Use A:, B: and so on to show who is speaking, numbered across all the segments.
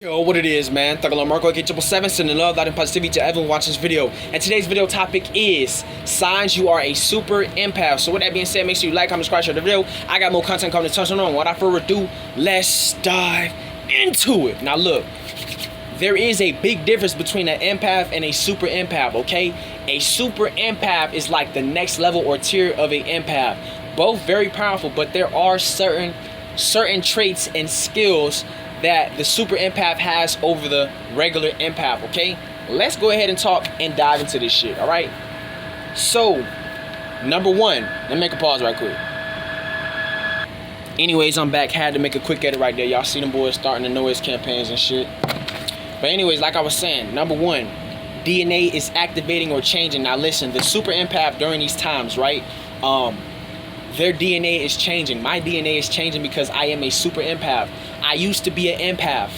A: Yo, what it is, man? Thugalo Marco, AK777, sending love, light, and positivity to everyone watching this video. And today's video topic is signs you are a super empath. So with that being said, make sure you like, comment, subscribe, share the video. I got more content coming to touch on. Without further ado, let's dive into it. Now look, there is a big difference between an empath and a super empath, okay? A super empath is like the next level or tier of an empath. Both very powerful, but there are certain traits and skills that the super empath has over the regular empath, okay? Let's go ahead and talk and dive into this shit, all right? So, number one, let me make a pause right quick. Anyways, I'm back. Had to make a quick edit right there. Y'all see them boys starting the noise campaigns and shit. But anyways, like I was saying, number one, DNA is activating or changing. Now listen, the super empath during these times, right? Their DNA is changing. My DNA is changing because I am a super empath. I used to be an empath,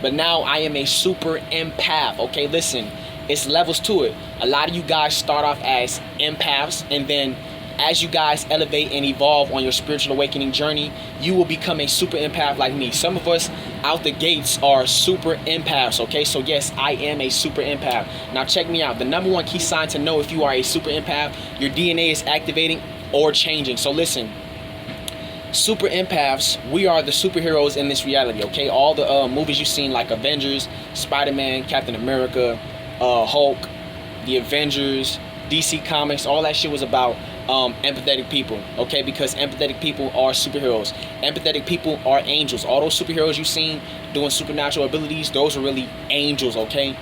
A: but now I am a super empath. Okay, listen, it's levels to it. A lot of you guys start off as empaths, and then as you guys elevate and evolve on your spiritual awakening journey, you will become a super empath like me. Some of us out the gates are super empaths, okay? So yes, I am a super empath. Now check me out. The number one key sign to know if you are a super empath, your DNA is activating or changing. So listen, super empaths, we are the superheroes in this reality, okay? All the movies you've seen, like Avengers, Spider-Man, Captain America, Hulk, the Avengers, DC Comics, all that shit was about empathetic people, okay? Because empathetic people are superheroes. Empathetic people are angels. All those superheroes you've seen doing supernatural abilities, those are really angels, okay?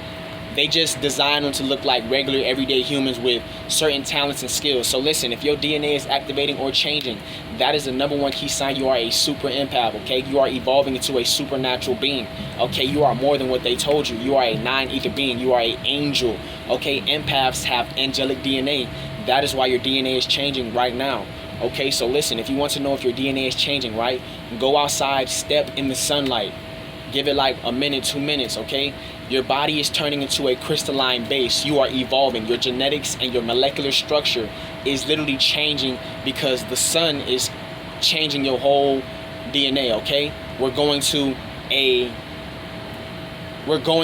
A: They just design them to look like regular everyday humans with certain talents and skills. So listen, if your DNA is activating or changing, that is the number one key sign you are a super empath, okay? You are evolving into a supernatural being, okay? You are more than what they told you. You are a nine-ether being. You are an angel, okay? Empaths have angelic DNA. That is why your DNA is changing right now, okay? So listen, if you want to know if your DNA is changing, right, go outside, step in the sunlight. Give it like a minute, 2 minutes, okay? Your body is turning into a crystalline base. You are evolving. Your genetics and your molecular structure is literally changing because the sun is changing your whole DNA, okay? We're going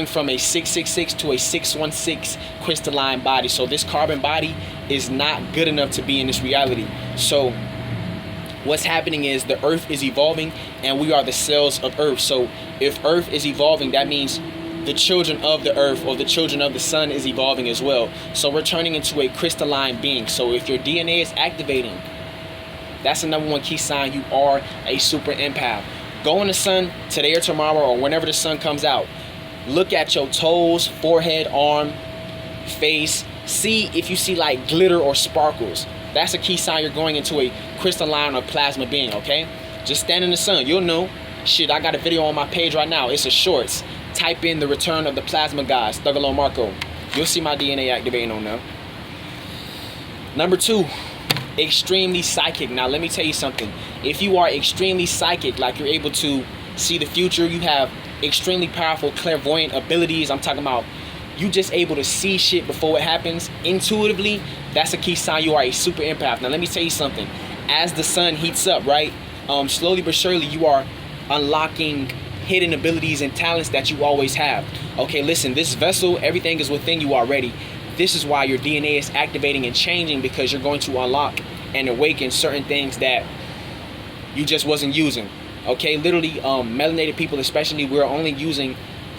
A: from a 666 to a 616 crystalline body. So this carbon body is not good enough to be in this reality. So what's happening is the earth is evolving and we are the cells of earth. So if earth is evolving, that means the children of the earth or the children of the sun is evolving as well. So we're turning into a crystalline being. So if your DNA is activating, that's the number one key sign you are a super empath. Go in the sun today or tomorrow or whenever the sun comes out. Look at your toes, forehead, arm, face. See if you see like glitter or sparkles. That's a key sign you're going into a crystalline or plasma being, okay? Just stand in the sun. You'll know. Shit, I got a video on my page right now. It's a shorts. Type in the return of the plasma guys, Thugalo Marco. You'll see my DNA activating on there. Number two, extremely psychic. Now, let me tell you something. If you are extremely psychic, like you're able to see the future, you have extremely powerful clairvoyant abilities. I'm talking about you just able to see shit before it happens intuitively. That's a key sign you are a super empath. Now let me tell you something. As the sun heats up, right, slowly but surely you are unlocking hidden abilities and talents that you always have. Okay, listen, this vessel, everything is within you already. This is why your DNA is activating and changing, because you're going to unlock and awaken certain things that you just wasn't using. Okay, literally melanated people especially, we're only using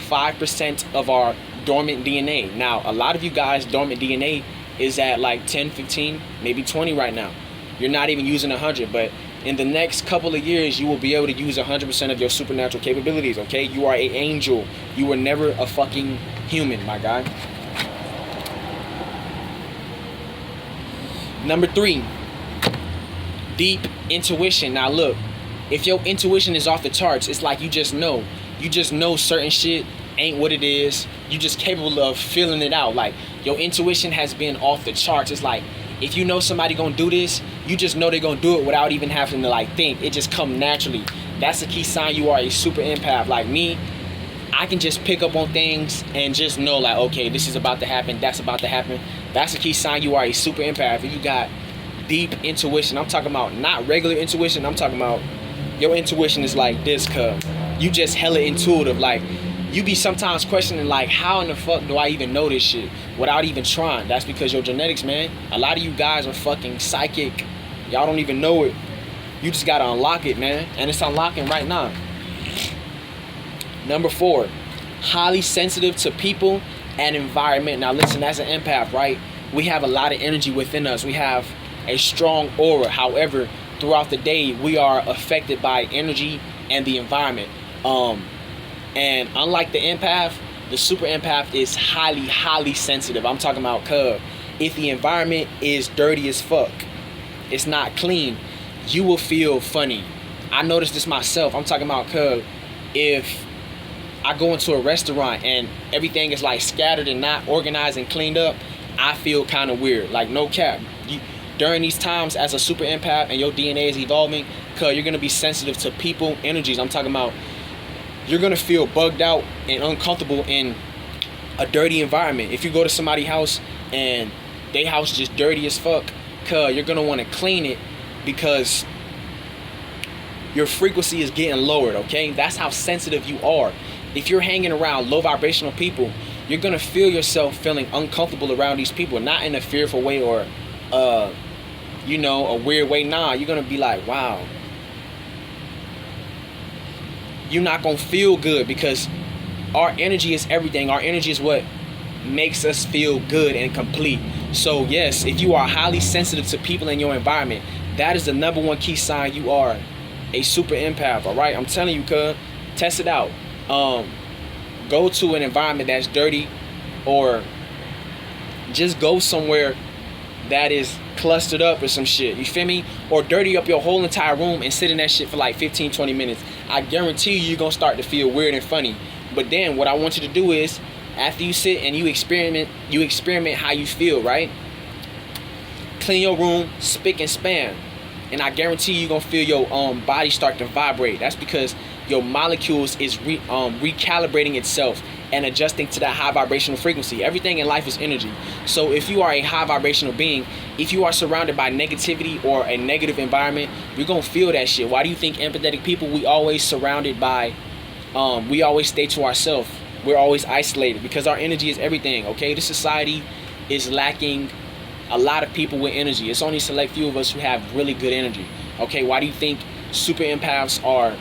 A: 5% of our dormant DNA. Now, a lot of you guys, dormant DNA is at like 10, 15, maybe 20 right now. You're not even using 100, but in the next couple of years, you will be able to use 100% of your supernatural capabilities, okay? You are an angel. You were never a fucking human, my guy. Number three, deep intuition. Now look, if your intuition is off the charts, it's like you just know. You just know certain shit ain't what it is. You just capable of feeling it out. Like your intuition has been off the charts. It's like if you know somebody gonna do this, you just know they're gonna do it without even having to like think. It just come naturally. That's a key sign you are a super empath. Like me, I can just pick up on things and just know like, okay, this is about to happen, that's about to happen. That's a key sign you are a super empath. If you got deep intuition, I'm talking about not regular intuition, I'm talking about your intuition is like this, cuz you just hella intuitive. Like you be sometimes questioning like, how in the fuck do I even know this shit without even trying? That's because your genetics, man. A lot of you guys are fucking psychic. Y'all don't even know it. You just gotta unlock it, man. And it's unlocking right now. Number 4, highly sensitive to people and environment. Now listen, as an empath, right? We have a lot of energy within us. We have a strong aura. However, throughout the day, we are affected by energy and the environment. And unlike the empath, the super empath is highly, highly sensitive. I'm talking about, if the environment is dirty as fuck, it's not clean, you will feel funny. I noticed this myself. I'm talking about, if I go into a restaurant and everything is like scattered and not organized and cleaned up, I feel kind of weird. Like, no cap. During these times as a super empath and your DNA is evolving, you're going to be sensitive to people energies. I'm talking about, you're going to feel bugged out and uncomfortable in a dirty environment. If you go to somebody's house and their house just dirty as fuck, you're going to want to clean it because your frequency is getting lowered, okay? That's how sensitive you are. If you're hanging around low vibrational people, you're going to feel yourself feeling uncomfortable around these people, not in a fearful way or, a weird way. Nah, you're going to be like, wow. You're not going to feel good because our energy is everything. Our energy is what makes us feel good and complete. So yes, if you are highly sensitive to people in your environment, that is the number 1 key sign you are a super empath. All right, I'm telling you, test it out. Go to an environment that's dirty, or just go somewhere that is clustered up or some shit, you feel me? Or dirty up your whole entire room and sit in that shit for like 15-20 minutes. I guarantee you're gonna start to feel weird and funny. But then what I want you to do is, after you sit and you experiment how you feel, right? Clean your room, spick and span, and I guarantee you're gonna feel your body start to vibrate. That's because your molecules is recalibrating itself and adjusting to that high vibrational frequency. Everything in life is energy. So if you are a high vibrational being, if you are surrounded by negativity or a negative environment, you're gonna feel that shit. Why do you think empathetic people, we always surrounded by, we always stay to ourselves? We're always isolated because our energy is everything, okay? This society is lacking a lot of people with energy. It's only a select few of us who have really good energy, okay? Why do you think super empaths are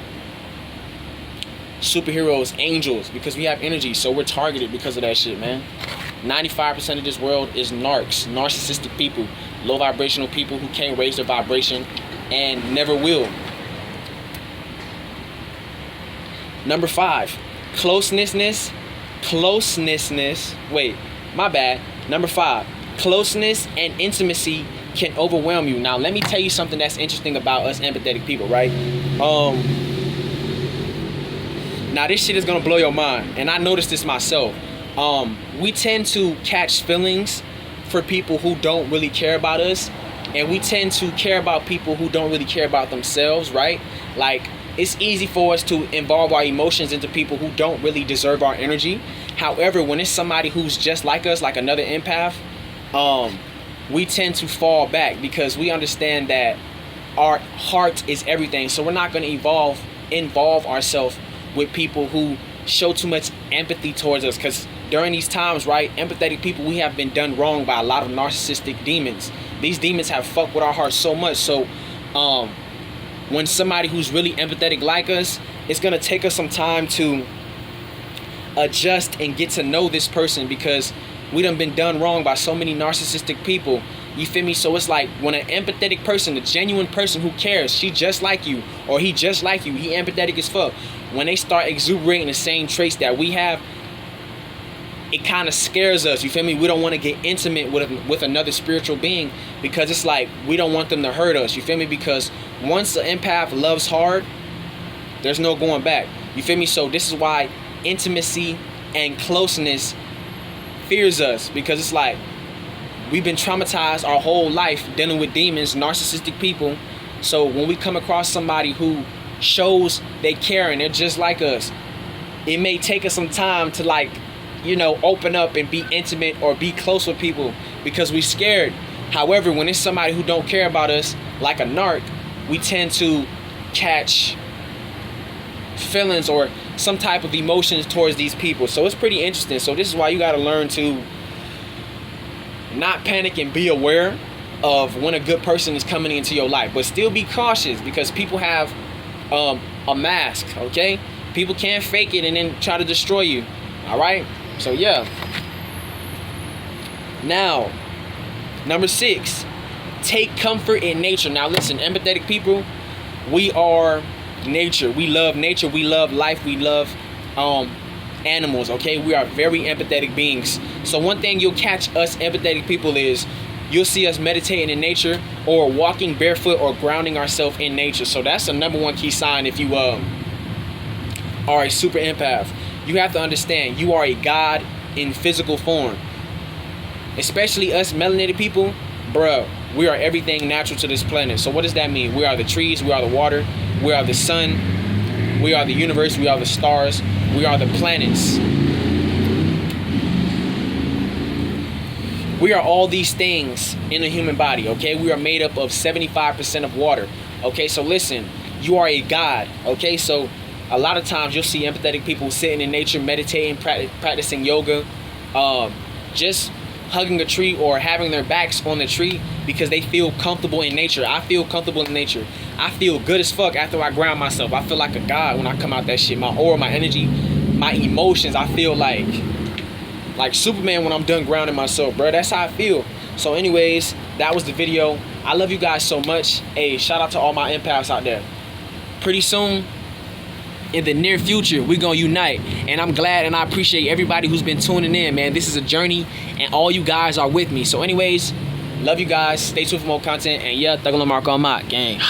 A: superheroes, angels? Because we have energy, so we're targeted because of that shit, man. 95% of this world is narcs, narcissistic people, low vibrational people who can't raise their vibration and never will. Number 5, closeness. Wait, my bad. Number 5, closeness and intimacy can overwhelm you. Now, let me tell you something that's interesting about us empathetic people, right? Now, this shit is gonna blow your mind, and I noticed this myself. We tend to catch feelings for people who don't really care about us, and we tend to care about people who don't really care about themselves, right? Like, it's easy for us to involve our emotions into people who don't really deserve our energy. However, when it's somebody who's just like us, like another empath, we tend to fall back because we understand that our heart is everything. So we're not going to involve ourselves with people who show too much empathy towards us, because during these times, right, empathetic people, we have been done wrong by a lot of narcissistic demons. These demons have fucked with our hearts so much. So when somebody who's really empathetic like us, it's gonna take us some time to adjust and get to know this person, because we done been done wrong by so many narcissistic people. You feel me? So it's like when an empathetic person, a genuine person who cares, she just like you, or he just like you, he empathetic as fuck, when they start exuberating the same traits that we have, it kind of scares us. You feel me? We don't want to get intimate with another spiritual being, because it's like we don't want them to hurt us. You feel me? Because once an empath loves hard, there's no going back. You feel me? So this is why intimacy and closeness fears us, because it's like we've been traumatized our whole life dealing with demons, narcissistic people. So when we come across somebody who shows they care and they're just like us, it may take us some time to, like, you know, open up and be intimate or be close with people because we're scared. However, when it's somebody who don't care about us, like a narc, we tend to catch feelings or some type of emotions towards these people. So it's pretty interesting. So this is why you got to learn to not panic and be aware of when a good person is coming into your life, but still be cautious, because people have a mask. Okay, people can't fake it and then try to destroy you. All right, so yeah. Now, number 6, take comfort in nature. Now listen, empathetic people, we are nature. We love nature. We love life. We love animals. Okay, we are very empathetic beings. So one thing you'll catch us empathetic people is you'll see us meditating in nature, or walking barefoot, or grounding ourselves in nature. So that's the number one key sign. If you are a super empath, you have to understand you are a god in physical form. Especially us melanated people, bruh, we are everything natural to this planet. So what does that mean? We are the trees, we are the water, we are the sun, we are the universe, we are the stars, we are the planets. We are all these things in a human body, okay? We are made up of 75% of water, okay? So listen, you are a god, okay? So a lot of times you'll see empathetic people sitting in nature, meditating, practicing yoga, just hugging a tree or having their backs on the tree because they feel comfortable in nature. I feel comfortable in nature. I feel good as fuck after I ground myself. I feel like a god when I come out that shit. My aura, my energy, my emotions, I feel like Superman when I'm done grounding myself, bro. That's how I feel. So anyways, that was the video. I love you guys so much. Hey, shout out to all my empaths out there. Pretty soon, in the near future, we're gonna unite, and I'm glad and I appreciate everybody who's been tuning in, man. This is a journey and all you guys are with me. So anyways, love you guys. Stay tuned for more content, and yeah, Thugger Mark on my gang.